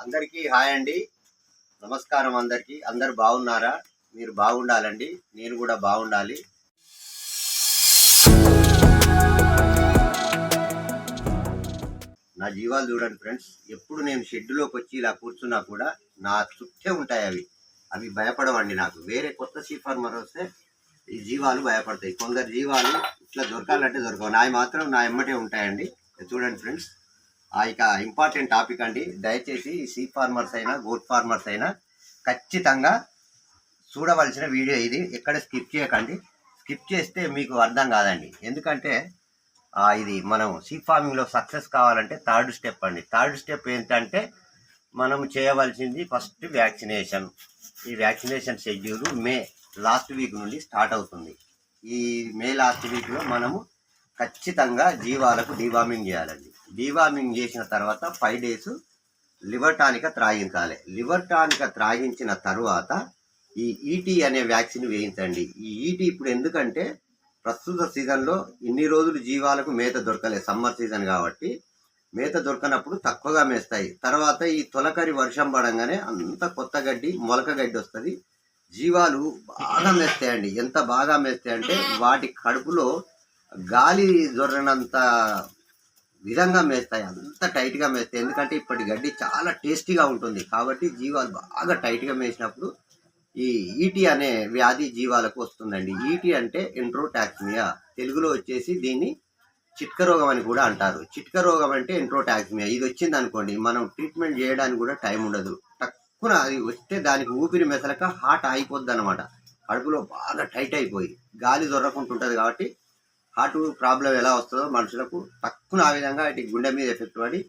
అందరికీ హాయ్ అండి. నమస్కారం అందరికీ. అందరు బాగున్నారా? మీరు బాగుండాలండి. నేను కూడా బాగుండాలి. నా జీవాలు చూడండి ఫ్రెండ్స్. ఎప్పుడు నేను షెడ్డులోకి వచ్చి ఇలా కూర్చున్నా కూడా నా చుట్టే ఉంటాయి అవి. అవి భయపడవండి నాకు. వేరే కొత్త సీ ఫార్మర్ వస్తే ఈ జీవాలు భయపడతాయి. కొందరు జీవాలు ఇట్లా దొరకాలంటే దొరకవు. నాయి మాత్రం నా ఎమ్మటే ఉంటాయండి. చూడండి ఫ్రెండ్స్. ఇక ఇంపార్టెంట్ టాపిక్ అండి. దయచేసి సీ ఫార్మర్స్ అయినా గోట్ ఫార్మర్స్ అయినా ఖచ్చితంగా చూడవలసిన వీడియో ఇది. ఎక్కడ స్కిప్ చేయకండి. స్కిప్ చేస్తే మీకు అర్థం కాదండి. ఎందుకంటే ఇది మనం సీ ఫార్మింగ్లో సక్సెస్ కావాలంటే థర్డ్ స్టెప్ అండి. థర్డ్ స్టెప్ ఏంటంటే మనం చేయవలసింది ఫస్ట్ వ్యాక్సినేషన్. ఈ వ్యాక్సినేషన్ షెడ్యూల్ మే లాస్ట్ వీక్ నుండి స్టార్ట్ అవుతుంది. ఈ మే లాస్ట్ వీక్లో మనము ఖచ్చితంగా జీవాలకు డీవార్మింగ్ చేయాలండి. డీవార్మింగ్ చేసిన తర్వాత 5 days లివర్ టానిక త్రాగించాలి. లివర్ టానిక త్రాగించిన తర్వాత ఈ ఈటీ అనే వ్యాక్సిన్ వేయించండి. ఈ ఈటీ ఇప్పుడు ఎందుకంటే ప్రస్తుత సీజన్లో ఇన్ని రోజులు జీవాలకు మేత దొరకలేదు. సమ్మర్ సీజన్ కాబట్టి మేత దొరకనప్పుడు తక్కువగా మేస్తాయి. తర్వాత ఈ తొలకరి వర్షం పడంగానే అంత కొత్త గడ్డి మొలక గడ్డి వస్తుంది. జీవాలు బాగా మేస్తాయండి. ఎంత బాగా మేస్తాయంటే వాటి కడుపులో గాలి దొరనంత విధంగా మేస్తాయి. అంత టైట్గా మేస్తాయి. ఎందుకంటే ఇప్పటి గడ్డి చాలా టేస్టీగా ఉంటుంది కాబట్టి జీవాలు బాగా టైట్గా మేసినప్పుడు ఈ ఈటీ అనే వ్యాధి జీవాలకు వస్తుందండి. ఈటీ అంటే ఎంట్రోటాక్సిమియా. తెలుగులో వచ్చేసి దీన్ని చిట్క రోగం అని కూడా అంటారు. చిట్క రోగం అంటే ఎంట్రోటాక్సిమియా. ఇది వచ్చింది అనుకోండి, మనం ట్రీట్మెంట్ చేయడానికి కూడా టైం ఉండదు. టక్కున అది వస్తే దానికి ఊపిరి మెసలక హార్ట్ ఆగిపోద్ది అనమాట. కడుపులో బాగా టైట్ అయిపోయి గాలి దొరకుంటుంటుంది కాబట్టి హార్ట్ ప్రాబ్లం ఎలా వస్తుందో మనుషులకు తక్కువ ఆ విధంగా ఇటు గుండె మీద ఎఫెక్ట్ పడి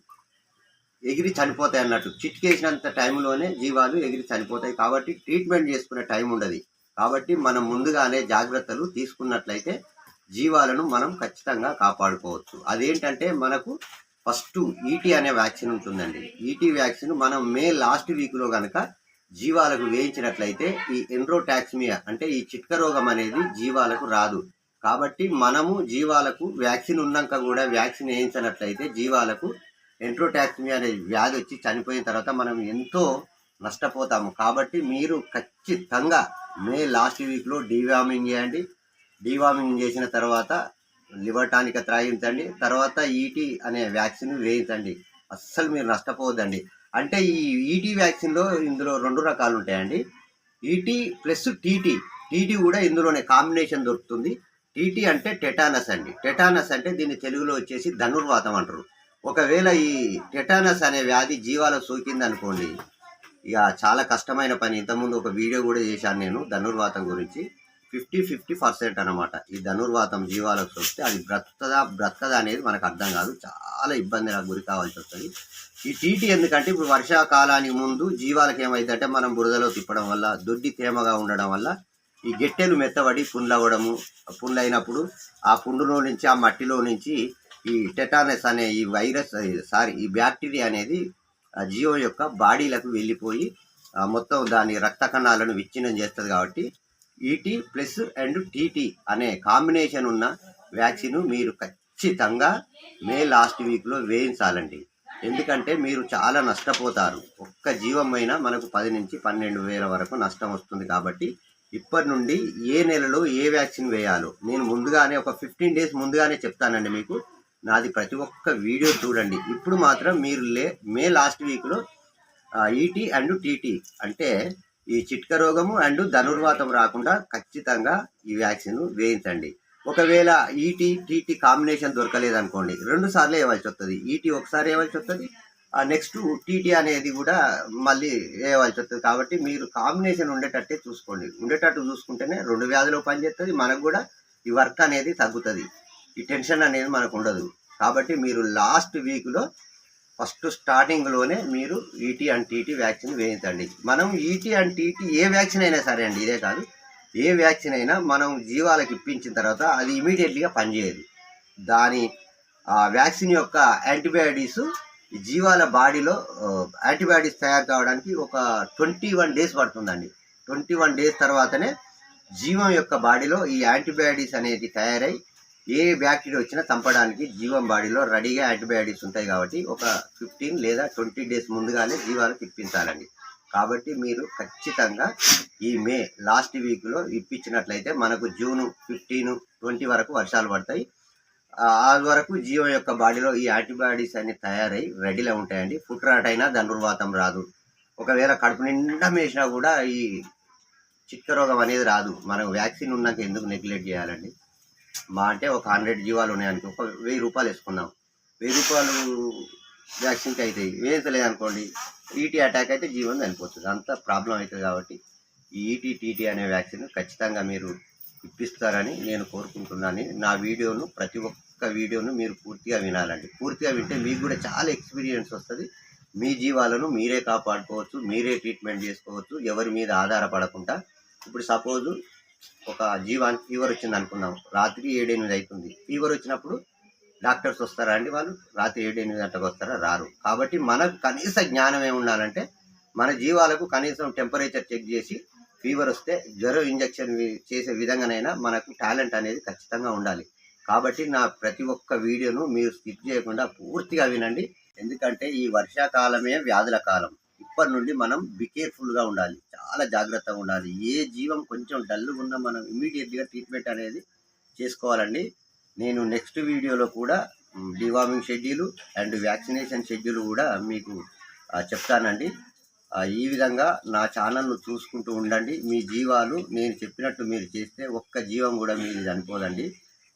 ఎగిరి చనిపోతాయి అన్నట్టు. చిట్కేసినంత టైంలోనే జీవాలు ఎగిరి చనిపోతాయి. కాబట్టి ట్రీట్మెంట్ చేసుకునే టైం ఉండదు. కాబట్టి మనం ముందుగానే జాగ్రత్తలు తీసుకున్నట్లయితే జీవాలను మనం ఖచ్చితంగా కాపాడుకోవచ్చు. అదేంటంటే మనకు ఫస్ట్ ఈటీ అనే వ్యాక్సిన్ ఉంటుందండి. ఈటీ వ్యాక్సిన్ మనం మే లాస్ట్ వీక్లో కనుక జీవాలకు వేయించినట్లయితే ఈ ఎండ్రోటాక్సిమియా అంటే ఈ చిట్క రోగం అనేది జీవాలకు రాదు. కాబట్టి మనము జీవాలకు వ్యాక్సిన్ ఉన్నాక కూడా వ్యాక్సిన్ వేయించినట్లయితే జీవాలకు ఎంట్రోటాక్సిమియా అనే వ్యాధి వచ్చి చనిపోయిన తర్వాత మనం ఎంతో నష్టపోతాము. కాబట్టి మీరు ఖచ్చితంగా మే లాస్ట్ వీక్లో డీవార్మింగ్ చేయండి. డీవార్మింగ్ చేసిన తర్వాత లివర్ టానిక త్రాగించండి. తర్వాత ఈటీ అనే వ్యాక్సిన్ వేయించండి. అస్సలు మీరు నష్టపోవద్దండి. అంటే ఈ ఈటీ వ్యాక్సిన్లో ఇందులో 2 రకాలు ఉంటాయండి. ఈటీ ప్లస్ టీటీ. టీటీ కూడా ఇందులోనే కాంబినేషన్ దొరుకుతుంది. టీటీ అంటే టెటానస్ అండి. టెటానస్ అంటే దీన్ని తెలుగులో వచ్చేసి ధనుర్వాతం అంటారు. ఒకవేళ ఈ టెటానస్ అనే వ్యాధి జీవాలకు సోకింది అనుకోండి, ఇక చాలా కష్టమైన పని. ఇంతకుముందు ఒక వీడియో కూడా చేశాను నేను ధనుర్వాతం గురించి. 50-50% అనమాట. ఈ ధనుర్వాతం జీవాలకు సోకితే అది బ్రతకదా అనేది మనకు అర్థం కాదు. చాలా ఇబ్బందికి గురి కావాల్సి వస్తుంది. ఈ టీటీ ఎందుకంటే ఇప్పుడు వర్షాకాలానికి ముందు జీవాలకు ఏమైందంటే మనం బురదలో తిప్పడం వల్ల, దొడ్డి తేమగా ఉండడం వల్ల ఈ గెట్టెలు మెత్తబడి పుండ్లైనప్పుడు ఆ పుండులో నుంచి ఆ మట్టిలో నుంచి ఈ టెటానస్ అనే ఈ వైరస్ ఈ బ్యాక్టీరియా అనేది జీవం యొక్క బాడీలకు వెళ్ళిపోయి మొత్తం దాని రక్త కణాలను విచ్ఛిన్నం చేస్తుంది. కాబట్టి ఈటీ ప్లస్ అండ్ టీటీ అనే కాంబినేషన్ ఉన్న వ్యాక్సిన్ మీరు ఖచ్చితంగా మే లాస్ట్ వీక్లో వేయించాలండి. ఎందుకంటే మీరు చాలా నష్టపోతారు. ఒక్క జీవం అయినా మనకు 10 నుంచి 12 వేల వరకు నష్టం వస్తుంది. కాబట్టి ఇప్పటి నుండి ఏ నెలలో ఏ వ్యాక్సిన్ వేయాలో నేను ముందుగానే ఒక 15 days ముందుగానే చెప్తానండి మీకు. నాది ప్రతి ఒక్క వీడియో చూడండి. ఇప్పుడు మాత్రం మీరు మే లాస్ట్ వీక్లో ఈటీ అండ్ టీటీ అంటే ఈ చిట్క రోగము అండ్ ధనుర్వాతం రాకుండా ఖచ్చితంగా ఈ వ్యాక్సిన్ వేయించండి. ఒకవేళ ఈటీ టీటీ కాంబినేషన్ దొరకలేదనుకోండి, 2 సార్లు వేయవలసి వస్తుంది. ఈటీ ఒకసారి వేయవలసి వస్తుంది, నెక్స్ట్ టీటీ అనేది కూడా మళ్ళీ వేయవలసి వస్తుంది. కాబట్టి మీరు కాంబినేషన్ ఉండేటట్టే చూసుకోండి. ఉండేటట్టు చూసుకుంటేనే 2 వ్యాధులు పనిచేస్తుంది. మనకు కూడా ఈ వర్క్ అనేది తగ్గుతుంది. ఈ టెన్షన్ అనేది మనకు ఉండదు. కాబట్టి మీరు లాస్ట్ వీక్లో ఫస్ట్ స్టార్టింగ్లోనే మీరు ఈటీ అండ్ టీటీ వ్యాక్సిన్ వేయించండి. మనం ఈటీ అండ్ టీటీ ఏ వ్యాక్సిన్ అయినా సరే అండి, ఇదే కాదు ఏ వ్యాక్సిన్ అయినా మనం జీవాలకు ఇప్పించిన తర్వాత అది ఇమీడియట్లీగా పనిచేయదు. దాని వ్యాక్సిన్ యొక్క యాంటీబయాటిక్స్ జీవాల బాడీలో యాంటీబయాటిక్స్ తయారు కావడానికి ఒక 21 days పడుతుందండి. 21 days తర్వాతనే జీవం యొక్క బాడీలో ఈ యాంటీబయాటిక్స్ అనేది తయారై ఏ బ్యాక్టీరియా వచ్చినా చంపడానికి జీవం బాడీలో రెడీగా యాంటీబయాటిక్స్ ఉంటాయి కాబట్టి ఒక 15 లేదా 20 డేస్ ముందుగానే జీవాలకు ఇప్పించాలండి. కాబట్టి మీరు ఖచ్చితంగా ఈ మే లాస్ట్ వీక్లో ఇప్పించినట్లయితే మనకు జూన్ 15, 20 వరకు వర్షాలు పడతాయి. ఆ వరకు జీవం యొక్క బాడీలో ఈ యాంటీబాడీస్ అన్ని తయారై రెడీలో ఉంటాయండి. ఫుట్ రాట్ అయినా ధనుర్వాతం రాదు. ఒకవేళ కడుపు నిండా మేసినా కూడా ఈ చిక్క రోగం అనేది రాదు. మనం వ్యాక్సిన్ ఉన్నాక ఎందుకు నెగ్లెక్ట్ చేయాలండి? మా అంటే ఒక 100 జీవాలు ఉన్నాయనుకో, ఒక 1000 రూపాయలు వేసుకుందాం. 1000 రూపాయలు వ్యాక్సిన్కి అవుతాయి. వేయలేదు అనుకోండి, ఈటీ అటాక్ అయితే జీవం చనిపోతుంది. అంత ప్రాబ్లం అవుతుంది. కాబట్టి ఈ ఈటీ టీటీ అనే వ్యాక్సిన్ ఖచ్చితంగా మీరు ఇప్పిస్తారని నేను కోరుకుంటున్నాను. నా వీడియోను ప్రతి ఒక్క వీడియోను మీరు పూర్తిగా వినాలండి. పూర్తిగా వింటే మీకు కూడా చాలా ఎక్స్పీరియన్స్ వస్తుంది. మీ జీవాలను మీరే కాపాడుకోవచ్చు, మీరే ట్రీట్మెంట్ చేసుకోవచ్చు, ఎవరి మీద ఆధారపడకుండా. ఇప్పుడు సపోజు ఒక జీవానికి ఫీవర్ వచ్చింది అనుకుందాం, రాత్రి 7-8 అవుతుంది. ఫీవర్ వచ్చినప్పుడు డాక్టర్స్ వస్తారా అండి? వాళ్ళు రాత్రి 7-8 గంటలకు వస్తారా? రారు. కాబట్టి మనకు కనీస జ్ఞానం ఏముండాలంటే, మన జీవాలకు కనీసం టెంపరేచర్ చెక్ చేసి ఫీవర్ వస్తే జ్వరం ఇంజెక్షన్ చేసే విధంగానైనా మనకు టాలెంట్ అనేది ఖచ్చితంగా ఉండాలి. కాబట్టి నా ప్రతి ఒక్క వీడియోను మీరు స్కిప్ చేయకుండా పూర్తిగా వినండి. ఎందుకంటే ఈ వర్షాకాలమే వ్యాధుల కాలం. ఇప్పటి నుండి మనం కేర్ఫుల్గా ఉండాలి, చాలా జాగ్రత్తగా ఉండాలి. ఏ జీవం కొంచెం డల్గా ఉన్నా మనం ఇమీడియట్గా ట్రీట్మెంట్ అనేది చేసుకోవాలండి. నేను నెక్స్ట్ వీడియోలో కూడా deworming schedule and vaccination schedule కూడా మీకు చెప్తానండి. ఈ విధంగా నా ఛానల్ను చూసుకుంటూ ఉండండి. మీ జీవాలు నేను చెప్పినట్టు మీరు చేస్తే ఒక్క జీవం కూడా మీరు చనిపోదండి.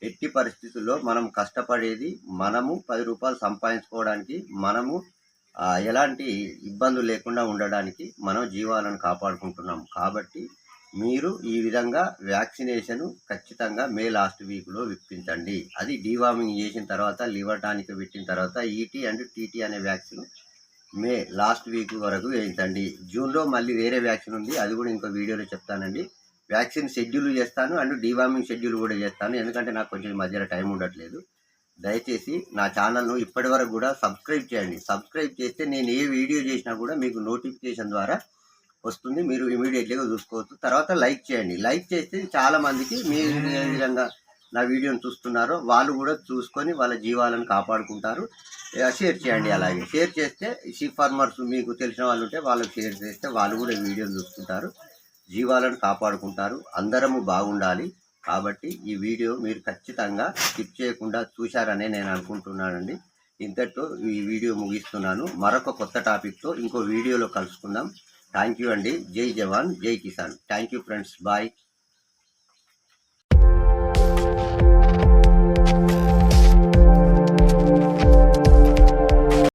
ఎట్టి పరిస్థితుల్లో మనం కష్టపడేది మనము 10 రూపాయలు సంపాదించుకోవడానికి, మనము ఎలాంటి ఇబ్బందులు లేకుండా ఉండడానికి మనం జీవాలను కాపాడుకుంటున్నాం. కాబట్టి మీరు ఈ విధంగా వ్యాక్సినేషన్ ఖచ్చితంగా మే లాస్ట్ వీక్లో ఇప్పించండి. అది డీవార్మింగ్ చేసిన తర్వాత, లివర్ టానిక్ పెట్టిన తర్వాత ఈటీ అండ్ టీటీ అనే వ్యాక్సిన్ మే లాస్ట్ వీక్ వరకు వేయించండి. జూన్లో మళ్ళీ వేరే వ్యాక్సిన్ ఉంది, అది కూడా ఇంకో వీడియోలో చెప్తానండి. వ్యాక్సిన్ షెడ్యూల్ చేస్తాను అండ్ డీవార్మింగ్ షెడ్యూల్ కూడా చేస్తాను. ఎందుకంటే నాకు కొంచెం మధ్యలో టైం ఉండట్లేదు. దయచేసి నా ఛానల్ను ఇప్పటి వరకు కూడా సబ్స్క్రైబ్ చేయండి. సబ్స్క్రైబ్ చేస్తే నేను ఏ వీడియో చేసినా కూడా మీకు నోటిఫికేషన్ ద్వారా వస్తుంది. మీరు ఇమీడియట్లీగా చూసుకోవచ్చు. తర్వాత లైక్ చేయండి. లైక్ చేస్తే చాలామందికి మీరు ఏ విధంగా నా వీడియోని చూస్తున్నారో వాళ్ళు కూడా చూసుకొని వాళ్ళ జీవాలను కాపాడుకుంటారు. షేర్ చేయండి. అలాగే షేర్ చేస్తే షీప్ ఫార్మర్స్ మీకు తెలిసిన వాళ్ళు ఉంటే వాళ్ళకి షేర్ చేస్తే వాళ్ళు కూడా వీడియోని చూసుకుంటారు, జీవాలను కాపాడుకుంటారు. అందరము బాగుండాలి. కాబట్టి ఈ వీడియో మీరు ఖచ్చితంగా స్కిప్ చేయకుండా చూశారనే నేను అనుకుంటున్నానండి. ఇంతటితో ఈ వీడియో ముగిస్తున్నాను. మరొక కొత్త టాపిక్తో ఇంకో వీడియోలో కలుసుకుందాం. థ్యాంక్ యూ అండి. జై జవాన్, జై కిసాన్. Thank you friends. బాయ్.